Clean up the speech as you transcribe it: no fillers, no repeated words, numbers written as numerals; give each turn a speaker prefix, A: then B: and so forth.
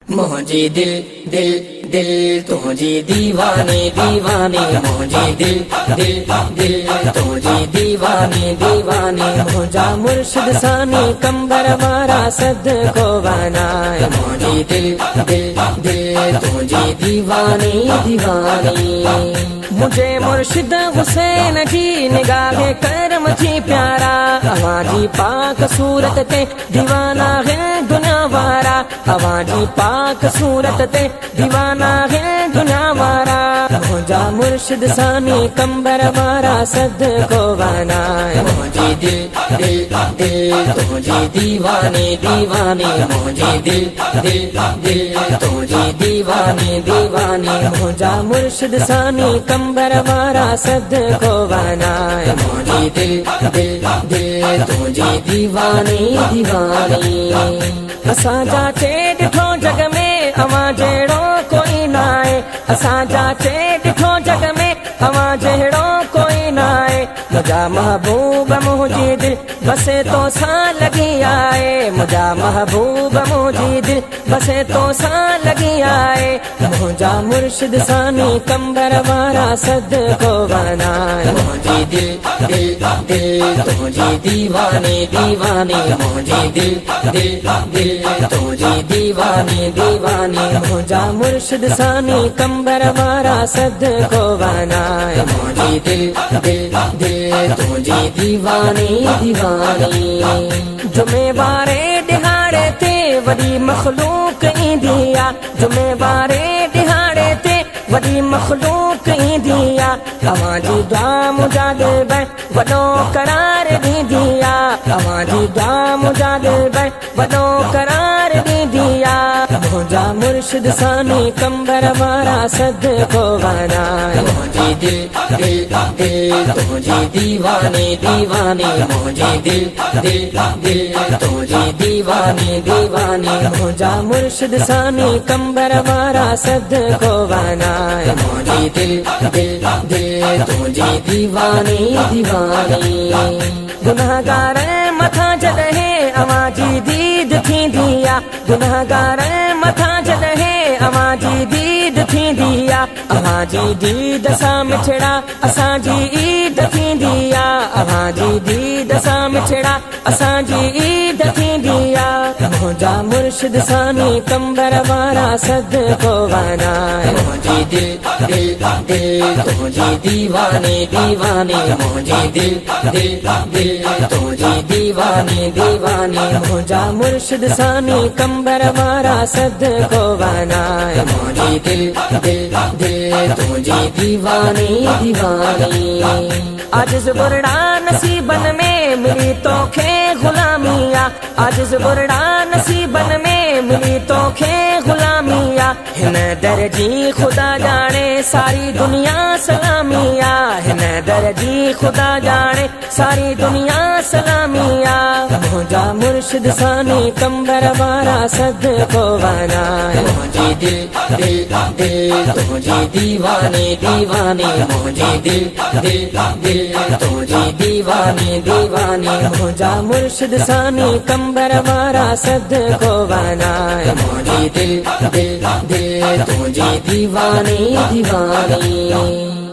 A: मुझे दिल दिल दिल तुझे दीवाने दीवाने मुझे दिल दिल दिल तुझे दीवाने दीवाने मुझा मुर्शिद सानी कंबर वारा सद को बनाए मुझे दिल दिल दिल तुझे दीवाने दीवाने मुझे मुर्शिद हुसैन जी निगाहे करम जी प्यारा अवाजी पाक सूरत ते दीवाना है दुनिया वारा अवाजी पाक सूरत ते दीवाना है दुनिया वारा मुझा मुर्शिद सानी कंबर वारा सद को बनाए मुझे दिल दिल दिल तुझे दीवाने दीवाने मुझे दिल दिल दिल तुझे दीवाने दीवाने मुझा मुर्शिद सानी कंबर वारा सद को बनाए मुझे दिल दिल दिल तुझे दीवाने दीवाने असां जाचे ॾिठो जग में अवां जहिड़ो कोई नाहे असां जाचे ॾिठो जग में अवां जहिड़ो कोई नाहे मुझा महबूब मुंहिंजी दिल बसे तो सां लगी आए मुझा महबूब मुंहिंजी दिल बसे तो सां लगी आए मुझा मुर्शिद सानी कंबर वारा सद को बनाए मुझे दिल दिल दिल तुझे दीवाने दीवाने मुझे दिल दिल दिल तुझे दीवाने दीवाने मुझा मुर्शिद सानी कंबर वारा सद को बनाए मुझे दिल दिल दिल तुझे दीवाने दीवाने जुमेवारे दिहाड़े ते वडी मखलूक इंदिया जुमेवारे दिहाड़े ते वडी मखलूक इंदिया अवाजी दुआ मुझा दिल बे वडो करार दीदिया अवाजी दुआ मुझा दिल बे वडो करार दीदिया मुझा मुर्शिद सानी कंबर वारा सद को बनाए मुझे दिल दिल दिल तुझे दीवाने दीवाने मुझे दिल दिल दिल तुझे दीवाने दीवाने मुझा मुर्शिद सानी कंबर वारा सद को बनाए मुझे दिल दिल दिल तुझे दीवाने दीवाने गुनाहगार मथा जॾहिं अवाजी दीद थींदिया गुनाहगार मथा जॾहिं अवाजी दीद थींदिया अवाजी दीद सां मिठड़ा असांजी ईद थींदिया अवाजी दीद सां मिठड़ा असांजी ईद थींदिया मुझा मुर्शिद सानी कंबर वारा सद को बनाए मुझे दिल दिल दिल तुझे दीवाने दीवाने मुझे दिल दिल दिल तुझे दीवाने दीवाने मुझा मुर्शिद सानी कंबर वारा सद को बनाए मुझे दिल दिल दिल तुझे दीवाने दीवाने आज ज़ुबुरड़ा नसीबन में मिली तोखे गुलामिया आज ज़ुबुरड़ा नसीबन में मिली तोखे गुलामिया हिन दर जी खुदा जाने सारी दुनिया सलामिया हिन दर जी खुदा जाने सारी दुनिया सलामिया मुझा मुर्शिद सानी कंबर वारा सद को बनाए मुझे दिल दिल दिल तुझे दीवाने दीवाने मुझे दिल दिल दिल तुझे दीवाने दीवाने मुझा मुर्शिद सानी कंबर वारा सद को बनाए मुझे दिल दिल दिल तुझे दीवाने दीवाने।